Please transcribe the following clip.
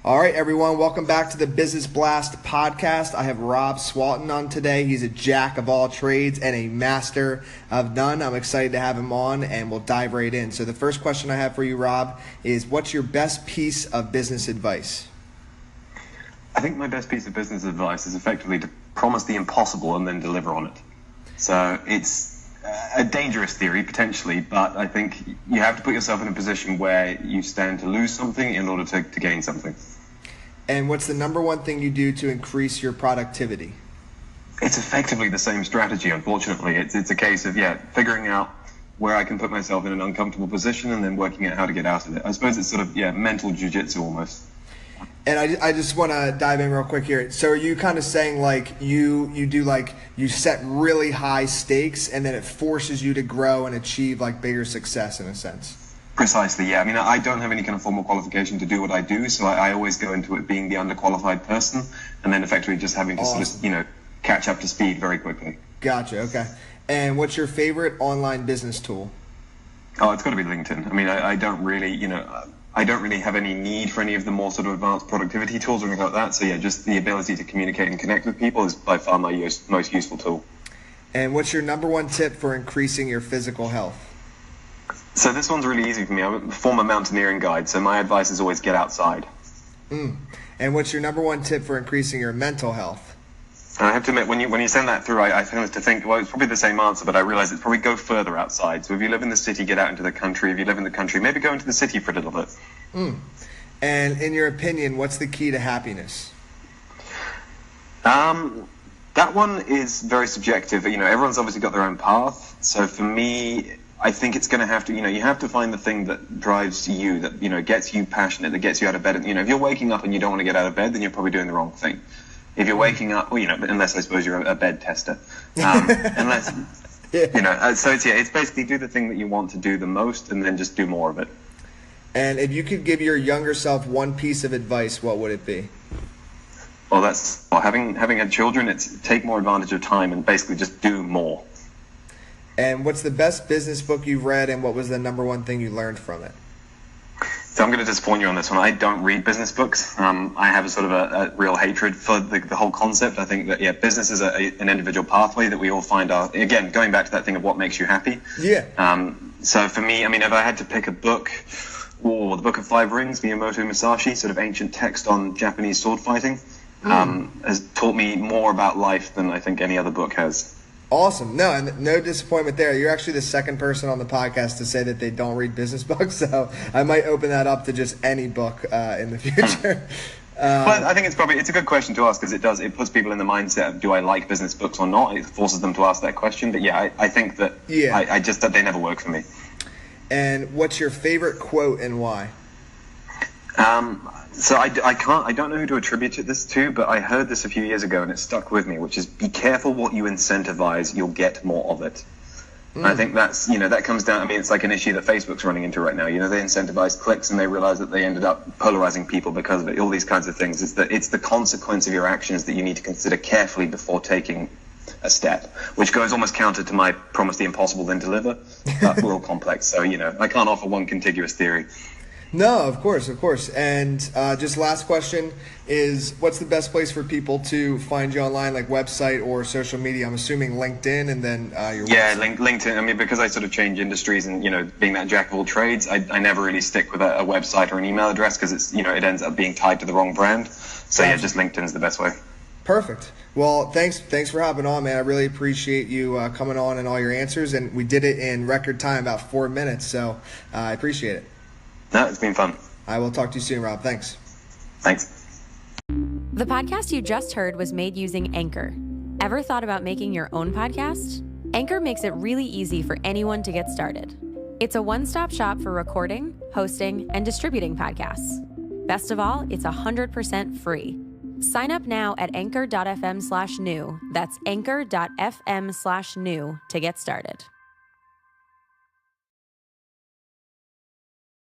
All right, everyone, welcome back to the Business Blast podcast. I have Rob Swatton on today. He's a jack of all trades and a master of none. I'm excited to have him on, and we'll dive right in. So the first question I have for you, Rob, is what's your best piece of business advice? I think my best piece of business advice is effectively to promise the impossible and then deliver on it. So it's a dangerous theory, potentially, but I think you have to put yourself in a position where you stand to lose something in order to gain something. And what's the number one thing you do to increase your productivity? It's effectively the same strategy, unfortunately. It's a case of, figuring out where I can put myself in an uncomfortable position and then working out how to get out of it. I suppose it's sort of, mental jiu-jitsu almost. And I just want to dive in real quick here. So are you kind of saying like you set really high stakes and then it forces you to grow and achieve like bigger success in a sense? Precisely, yeah. I mean, I don't have any kind of formal qualification to do what I do, so I always go into it being the underqualified person and then effectively just having to sort of, catch up to speed very quickly. Gotcha, okay. And what's your favorite online business tool? Oh, it's got to be LinkedIn. I mean, I don't really, I don't really have any need for any of the more sort of advanced productivity tools or anything like that. So yeah, just the ability to communicate and connect with people is by far my most useful tool. And what's your number one tip for increasing your physical health? So this one's really easy for me. I'm a former mountaineering guide, so my advice is always get outside. And what's your number one tip for increasing your mental health? And I have to admit, when you send that through, I tend to think, well, it's probably the same answer, but I realize it's probably go further outside. So if you live in the city, get out into the country. If you live in the country, maybe go into the city for a little bit. And in your opinion, what's the key to happiness? That one is very subjective. Everyone's obviously got their own path. So for me, I think it's going to have to, you have to find the thing that drives you, that, gets you passionate, that gets you out of bed. If you're waking up and you don't want to get out of bed, then you're probably doing the wrong thing. If you're waking up, unless I suppose you're a bed tester, so it's basically do the thing that you want to do the most and then just do more of it. And if you could give your younger self one piece of advice, what would it be? Well, having had children, it's take more advantage of time and basically just do more. And what's the best business book you've read, and what was the number one thing you learned from it? So I'm going to disappoint you on this one. I don't read business books. I have a sort of a real hatred for the whole concept. I think that, business is an individual pathway that we all find again, going back to that thing of what makes you happy. Yeah. So for me, if I had to pick a book, the Book of Five Rings, Miyamoto Musashi, sort of ancient text on Japanese sword fighting, has taught me more about life than I think any other book has. Awesome. No disappointment there. You're actually the second person on the podcast to say that they don't read business books, so I might open that up to just any book in the future. Well, I think it's a good question to ask because it puts people in the mindset of do I like business books or not. It forces them to ask that question. But I think that that they never work for me. And what's your favorite quote and why? So I don't know who to attribute this to, but I heard this a few years ago and it stuck with me, which is be careful what you incentivize, you'll get more of it. And I think that's, that comes down, it's like an issue that Facebook's running into right now. They incentivize clicks and they realize that they ended up polarizing people because of it, all these kinds of things. It's the consequence of your actions that you need to consider carefully before taking a step, which goes almost counter to my promise the impossible then deliver, but we're all complex. So, I can't offer one contiguous theory. No, of course. And just last question is, what's the best place for people to find you online, like website or social media? I'm assuming LinkedIn and then your website. LinkedIn. Because I sort of change industries and, being that jack of all trades, I never really stick with a website or an email address because it's, it ends up being tied to the wrong brand. So just LinkedIn's the best way. Perfect. Well, thanks for hopping on, man. I really appreciate you coming on and all your answers. And we did it in record time, about 4 minutes. So I appreciate it. No, it's been fun. I will talk to you soon, Rob. Thanks. The podcast you just heard was made using Anchor. Ever thought about making your own podcast? Anchor makes it really easy for anyone to get started. It's a one-stop shop for recording, hosting, and distributing podcasts. Best of all, it's 100% free. Sign up now at anchor.fm/new. That's anchor.fm/new to get started.